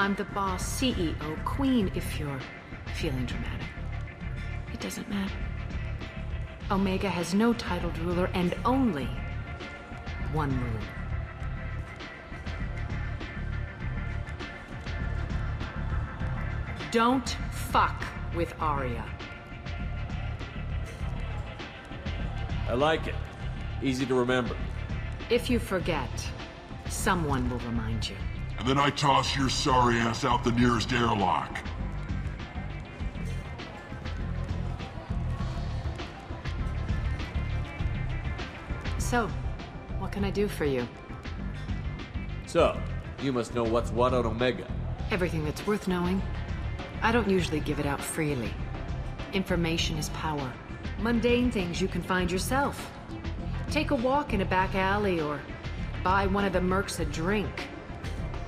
I'm the boss, CEO, queen, if you're feeling dramatic. It doesn't matter. Omega has no titled ruler and only one rule. Don't fuck with Arya. I like it. Easy to remember. If you forget, someone will remind you. And then I toss your sorry ass out the nearest airlock. So, what can I do for you? So, you must know what's what on Omega. Everything that's worth knowing. I don't usually give it out freely. Information is power. Mundane things you can find yourself. Take a walk in a back alley or buy one of the mercs a drink.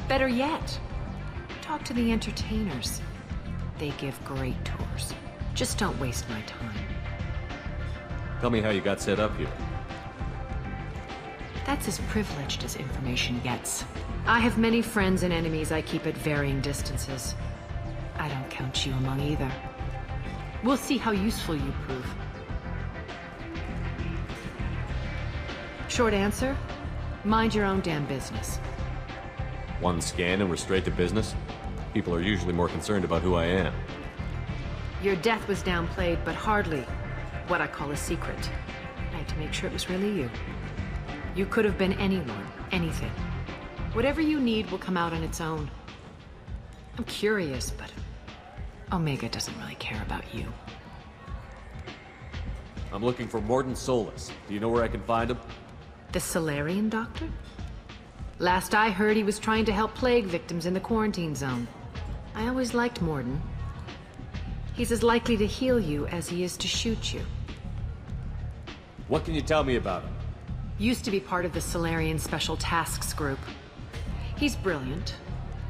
Better yet, talk to the entertainers. They give great tours. Just don't waste my time. Tell me how you got set up here. That's as privileged as information gets. I have many friends and enemies I keep at varying distances. I don't count you among either. We'll see how useful you prove. Short answer, mind your own damn business. One scan and we're straight to business? People are usually more concerned about who I am. Your death was downplayed, but hardly what I call a secret. I had to make sure it was really you. You could have been anyone, anything. Whatever you need will come out on its own. I'm curious, but Omega doesn't really care about you. I'm looking for Mordin Solus. Do you know where I can find him? The Solarian doctor? Last I heard, he was trying to help plague victims in the quarantine zone. I always liked Mordin. He's as likely to heal you as he is to shoot you. What can you tell me about him? Used to be part of the Solarian Special Tasks Group. He's brilliant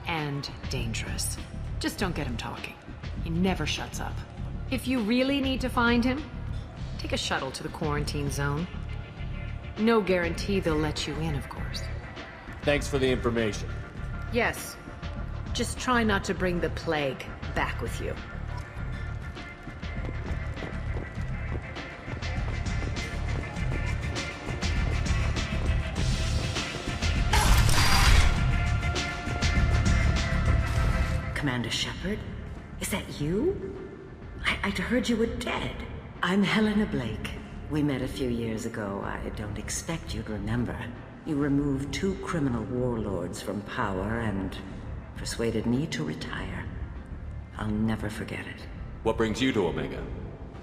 and dangerous. Just don't get him talking. He never shuts up. If you really need to find him, take a shuttle to the quarantine zone. No guarantee they'll let you in, of course. Thanks for the information. Yes. Just try not to bring the plague back with you. Commander Shepard? Is that you? I'd heard you were dead. I'm Helena Blake. We met a few years ago. I don't expect you'd remember. You removed 2 criminal warlords from power and persuaded me to retire. I'll never forget it. What brings you to Omega?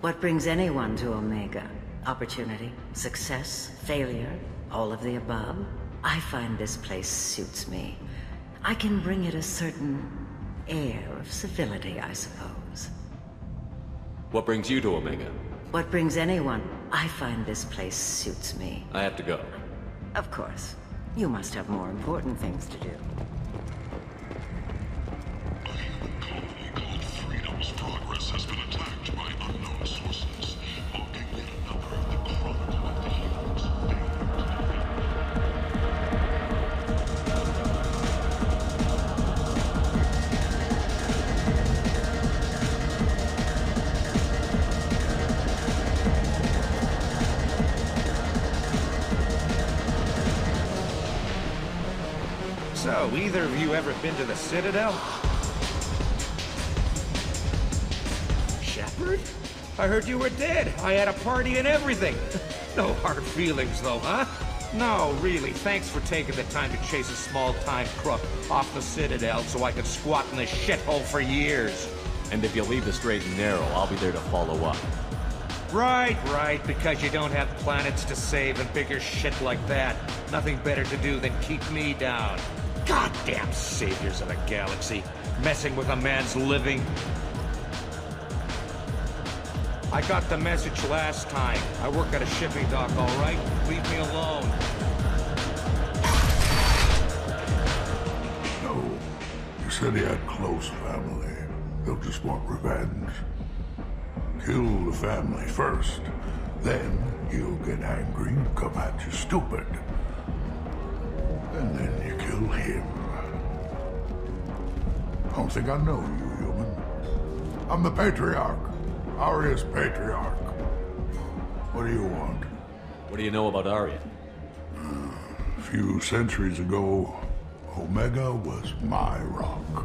What brings anyone to Omega? Opportunity, success, failure, all of the above. I find this place suits me. I can bring it a certain air of civility, I suppose. What brings you to Omega? What brings anyone? I find this place suits me. I have to go. Of course. You must have more important things to do. A human colony called Freedom's Progress has been attacked by unknown sources, mocking yet another of the chronicle of the heroes. So, either of you ever been to the Citadel? Shepard? I heard you were dead. I had a party and everything. No hard feelings, though, huh? No, really, thanks for taking the time to chase a small-time crook off the Citadel so I could squat in this shithole for years. And if you leave the straight and narrow, I'll be there to follow up. Right, because you don't have planets to save and bigger shit like that. Nothing better to do than keep me down. Goddamn saviors of the galaxy, messing with a man's living. I got the message last time. I work at a shipping dock, all right? Leave me alone. No. You said he had close family. They'll just want revenge. Kill the family first. Then he'll get angry and come at you stupid. And then you kill him. I don't think I know you, human. I'm the Patriarch. Aria's Patriarch. What do you want? What do you know about Arya? A few centuries ago, Omega was my rock.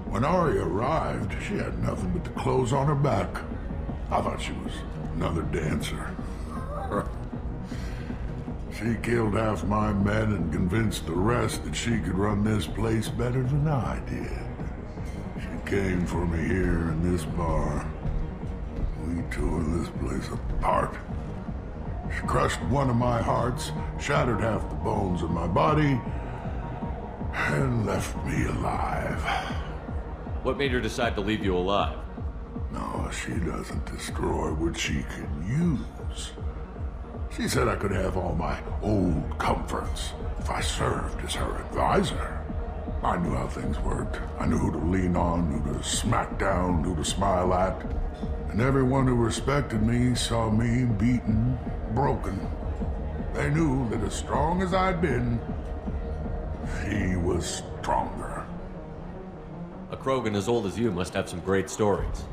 When Arya arrived, she had nothing but the clothes on her back. I thought she was another dancer. She killed half my men and convinced the rest that she could run this place better than I did. She came for me here in this bar. We tore this place apart. She crushed one of my hearts, shattered half the bones in my body, and left me alive. What made her decide to leave you alive? No, she doesn't destroy what she can use. She said I could have all my old comforts if I served as her advisor. I knew how things worked. I knew who to lean on, who to smack down, who to smile at. And everyone who respected me saw me beaten, broken. They knew that as strong as I'd been, she was stronger. A Krogan as old as you must have some great stories.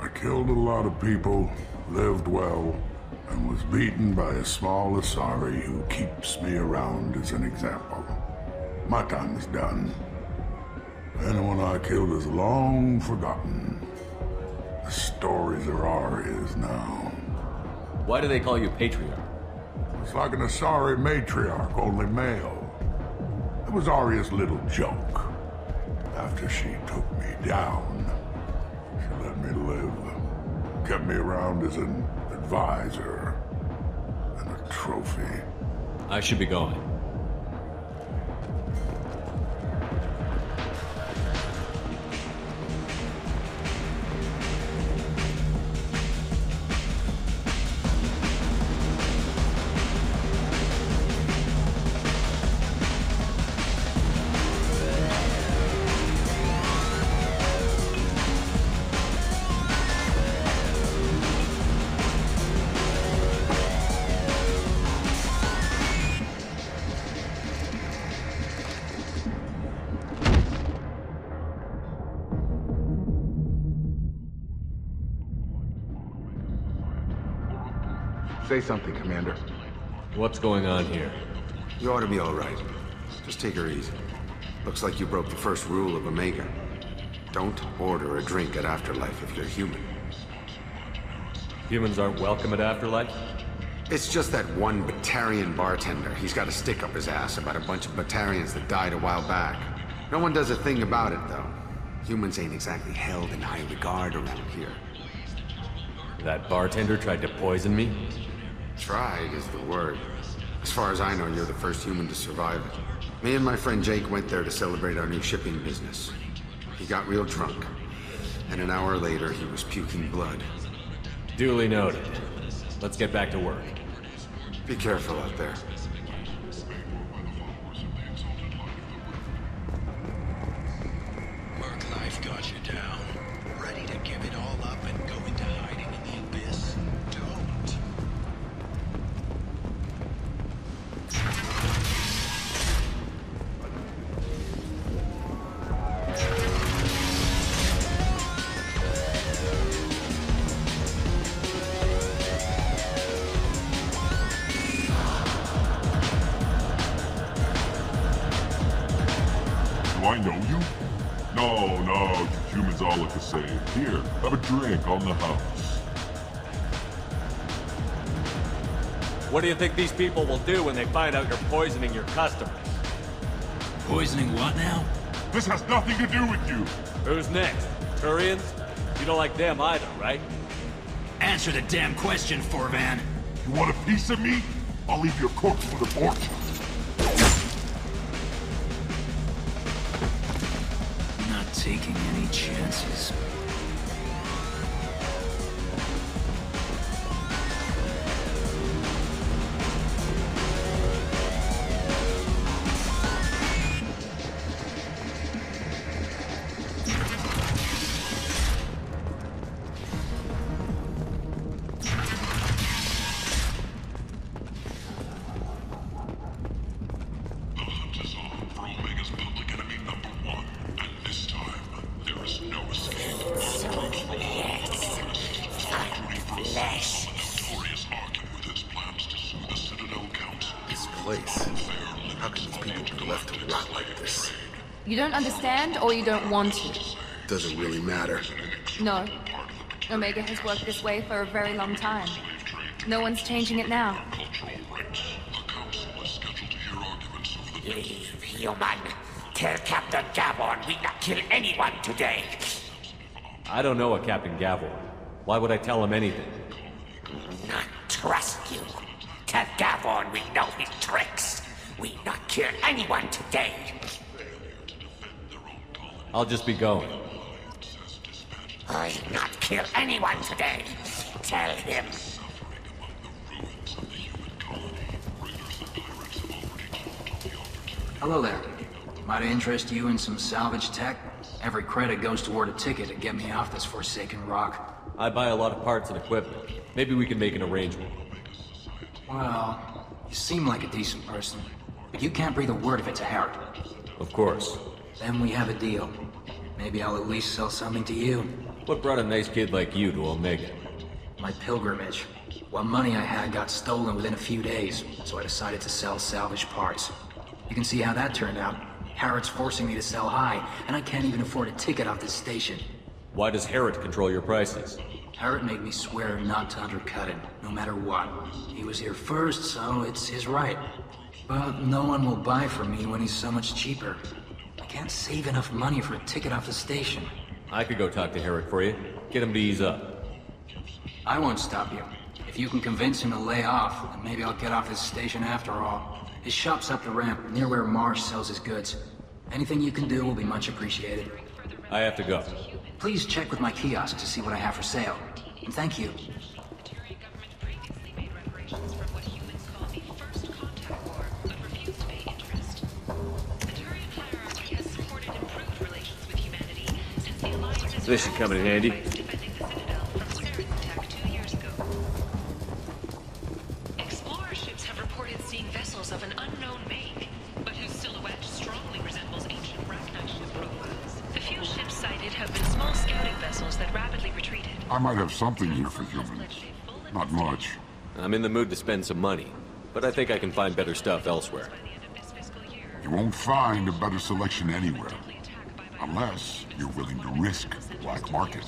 I killed a lot of people, lived well, and was beaten by a small Asari who keeps me around as an example. My time is done. Anyone I killed is long forgotten. The stories are Aria's now. Why do they call you Patriarch? It's like an Asari matriarch, only male. It was Aria's little joke. After she took me down, she let me live. Kept me around as an advisor and a trophy. I should be going. Say something, Commander. What's going on here? You ought to be all right. Just take her easy. Looks like you broke the first rule of Omega. Don't order a drink at Afterlife if you're human. Humans aren't welcome at Afterlife? It's just that one Batarian bartender. He's got a stick up his ass about a bunch of Batarians that died a while back. No one does a thing about it, though. Humans ain't exactly held in high regard around here. That bartender tried to poison me? Tried is the word. As far as I know, you're the first human to survive it. Me and my friend Jake went there to celebrate our new shipping business. He got real drunk, and an hour later he was puking blood. Duly noted. Let's get back to work. Be careful out there. Work life got you down. Ready to give it all up and go into hiding in the abyss? Don't. Do I know you? No, you humans all look the same. Here, have a drink on the house. What do you think these people will do when they find out you're poisoning your customers? Poisoning what now? This has nothing to do with you. Who's next? Turians? You don't like them either, right? Answer the damn question, Forvan. You want a piece of me? I'll leave your corpse for the fortune. Not taking any chances. The hunt is on for Omega's public enemy #1, and this time You don't understand, or you don't want to? Doesn't really matter. No. Omega has worked this way for a very long time. No one's changing it now. Leave, human. Tell Captain Gavon we not kill anyone today. I don't know a Captain Gavon. Why would I tell him anything? Not trust you. Tell Gavon we know his tricks. We not kill anyone today. I'll just be going. I not kill anyone today. Tell him. Hello there. Might I interest you in some salvage tech? Every credit goes toward a ticket to get me off this forsaken rock. I buy a lot of parts and equipment. Maybe we can make an arrangement. Well, you seem like a decent person, but you can't breathe a word if it's a Herod. Of course. Then we have a deal. Maybe I'll at least sell something to you. What brought a nice kid like you to Omega? My pilgrimage. What money I had got stolen within a few days, so I decided to sell salvage parts. You can see how that turned out. Harrod's forcing me to sell high, and I can't even afford a ticket off this station. Why does Harrod control your prices? Harrod made me swear not to undercut him, no matter what. He was here first, so it's his right. But no one will buy from me when he's so much cheaper. I can't save enough money for a ticket off the station. I could go talk to Harrod for you. Get him to ease up. I won't stop you. If you can convince him to lay off, then maybe I'll get off this station after all. His shop's up the ramp, near where Marsh sells his goods. Anything you can do will be much appreciated. I have to go. Please check with my kiosk to see what I have for sale. And thank you. This should come in handy. Explorer ships have reported seeing vessels of an unknown make, but whose silhouette strongly resembles ancient Rachni ship profiles. The few ships sighted have been small scouting vessels that rapidly retreated. I might have something here for humans. Not much. I'm in the mood to spend some money, but I think I can find better stuff elsewhere. You won't find a better selection anywhere. Unless you're willing to risk the black market.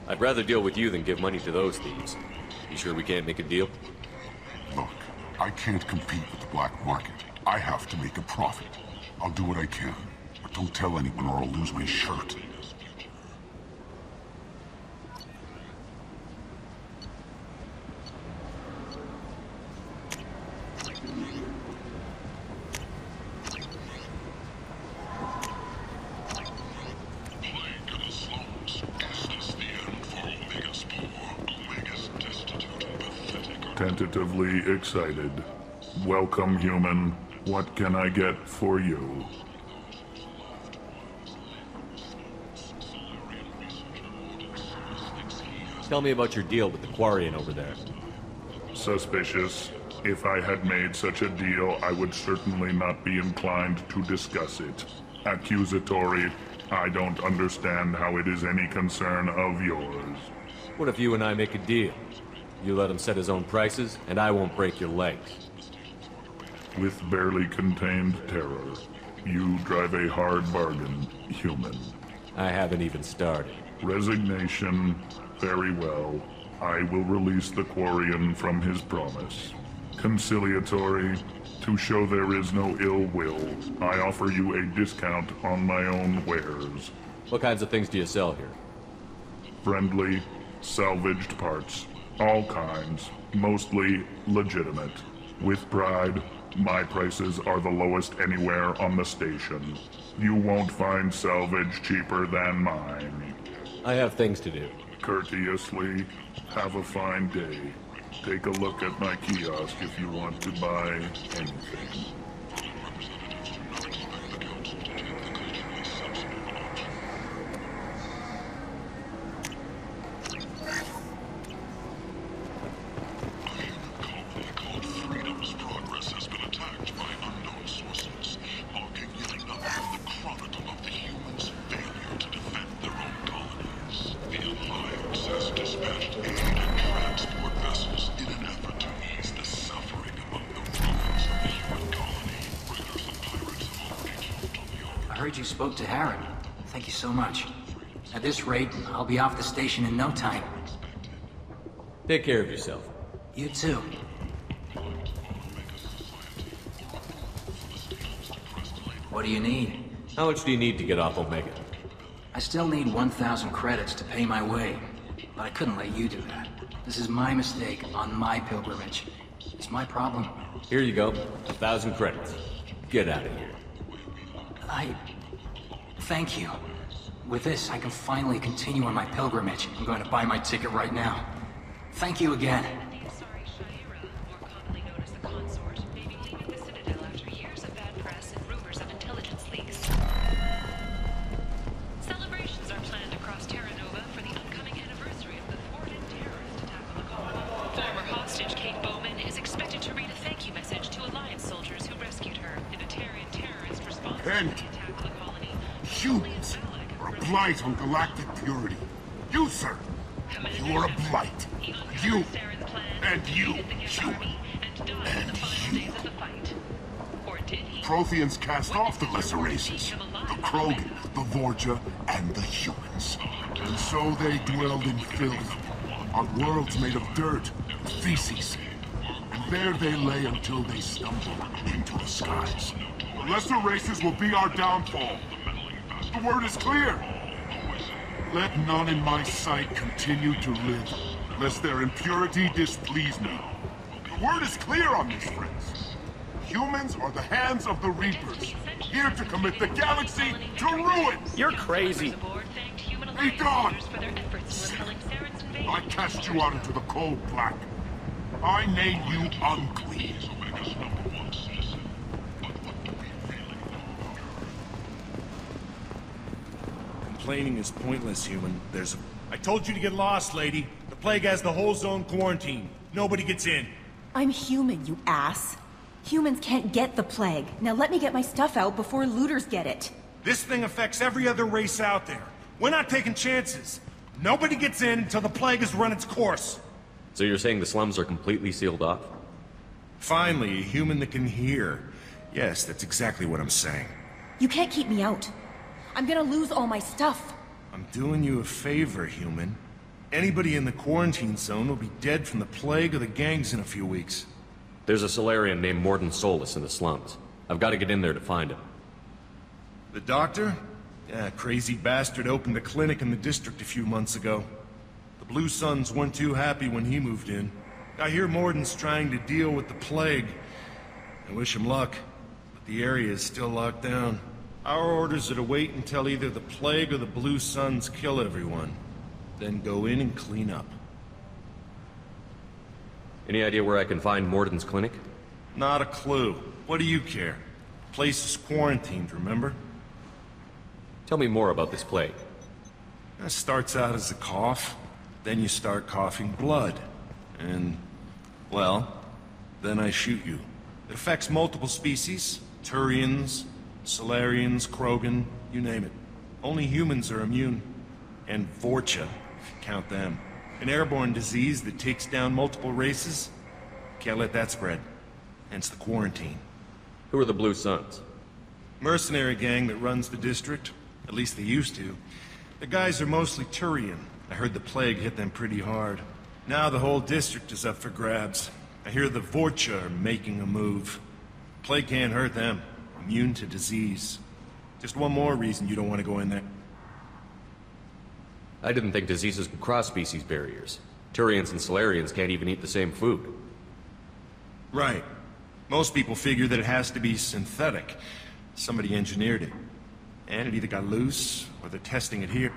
I'd rather deal with you than give money to those thieves. You sure we can't make a deal? Look, I can't compete with the black market. I have to make a profit. I'll do what I can, but don't tell anyone or I'll lose my shirt. Tentatively excited. Welcome, human. What can I get for you? Tell me about your deal with the Quarian over there. Suspicious. If I had made such a deal, I would certainly not be inclined to discuss it. Accusatory. I don't understand how it is any concern of yours. What if you and I make a deal? You let him set his own prices, and I won't break your legs. With barely contained terror, you drive a hard bargain, human. I haven't even started. Resignation. Very well. I will release the Quarian from his promise. Conciliatory. To show there is no ill will, I offer you a discount on my own wares. What kinds of things do you sell here? Friendly, salvaged parts. All kinds, mostly legitimate. With pride, my prices are the lowest anywhere on the station. You won't find salvage cheaper than mine. I have things to do. Courteously, have a fine day. Take a look at my kiosk if you want to buy anything. Transport vessels in an effort to ease the suffering among the ruins of the human colony. I heard you spoke to Harry. Thank you so much. At this rate, I'll be off the station in no time. Take care of yourself. You too. What do you need? How much do you need to get off Omega? I still need 1,000 credits to pay my way, but I couldn't let you do that. This is my mistake on my pilgrimage. It's my problem. Here you go. 1,000 credits. Get out of here. Thank you. With this, I can finally continue on my pilgrimage. I'm going to buy my ticket right now. Thank you again. Celebrations are planned across Terra Nova for the upcoming anniversary of the thwarted terrorist attack on the colony. Former hostage Kate Bowman is expected to read a thank you message to Alliance soldiers who rescued her in a terrorist response to the attack on the colony. Humans are a blight on galactic purity. You, sir, you are a blight. You, and you, human, and you. Protheans cast off the lesser races, the Krogan, the Vorja, and the humans. And so they dwelled in filth, on worlds made of dirt, feces. And there they lay until they stumbled into the skies. The lesser races will be our downfall. The word is clear. Let none in my sight continue to live, lest their impurity displease me. The word is clear on this, friends. Humans are the hands of the Reapers, here to commit the galaxy to ruin! You're crazy. Be gone! I cast you out into the cold black. I name you unclean. Complaining is pointless, human. I told you to get lost, lady. The plague has the whole zone quarantined. Nobody gets in. I'm human, you ass. Humans can't get the plague. Now let me get my stuff out before looters get it. This thing affects every other race out there. We're not taking chances. Nobody gets in until the plague has run its course. So you're saying the slums are completely sealed off? Finally, a human that can hear. Yes, that's exactly what I'm saying. You can't keep me out. I'm gonna lose all my stuff. I'm doing you a favor, human. Anybody in the quarantine zone will be dead from the plague or the gangs in a few weeks. There's a Solarian named Morden Solus in the slums. I've got to get in there to find him. The doctor? Yeah, crazy bastard opened a clinic in the district a few months ago. The Blue Suns weren't too happy when he moved in. I hear Morden's trying to deal with the plague. I wish him luck, but the area is still locked down. Our orders are to wait until either the plague or the Blue Suns kill everyone. Then go in and clean up. Any idea where I can find Morden's clinic? Not a clue. What do you care? The place is quarantined, remember? Tell me more about this plague. It starts out as a cough, then you start coughing blood. And, well, then I shoot you. It affects multiple species. Turians, Solarians, Krogan, you name it. Only humans are immune. And Vorcha, if you count them. An airborne disease that takes down multiple races. Can't let that spread. Hence the quarantine. Who are the Blue Suns? Mercenary gang that runs the district. At least they used to. The guys are mostly Turian. I heard the plague hit them pretty hard. Now the whole district is up for grabs. I hear the Vorcha are making a move. Plague can't hurt them. Immune to disease. Just one more reason you don't want to go in there. I didn't think diseases could cross species barriers. Turians and Solarians can't even eat the same food. Right. Most people figure that it has to be synthetic. Somebody engineered it. And it either got loose, or they're testing it here.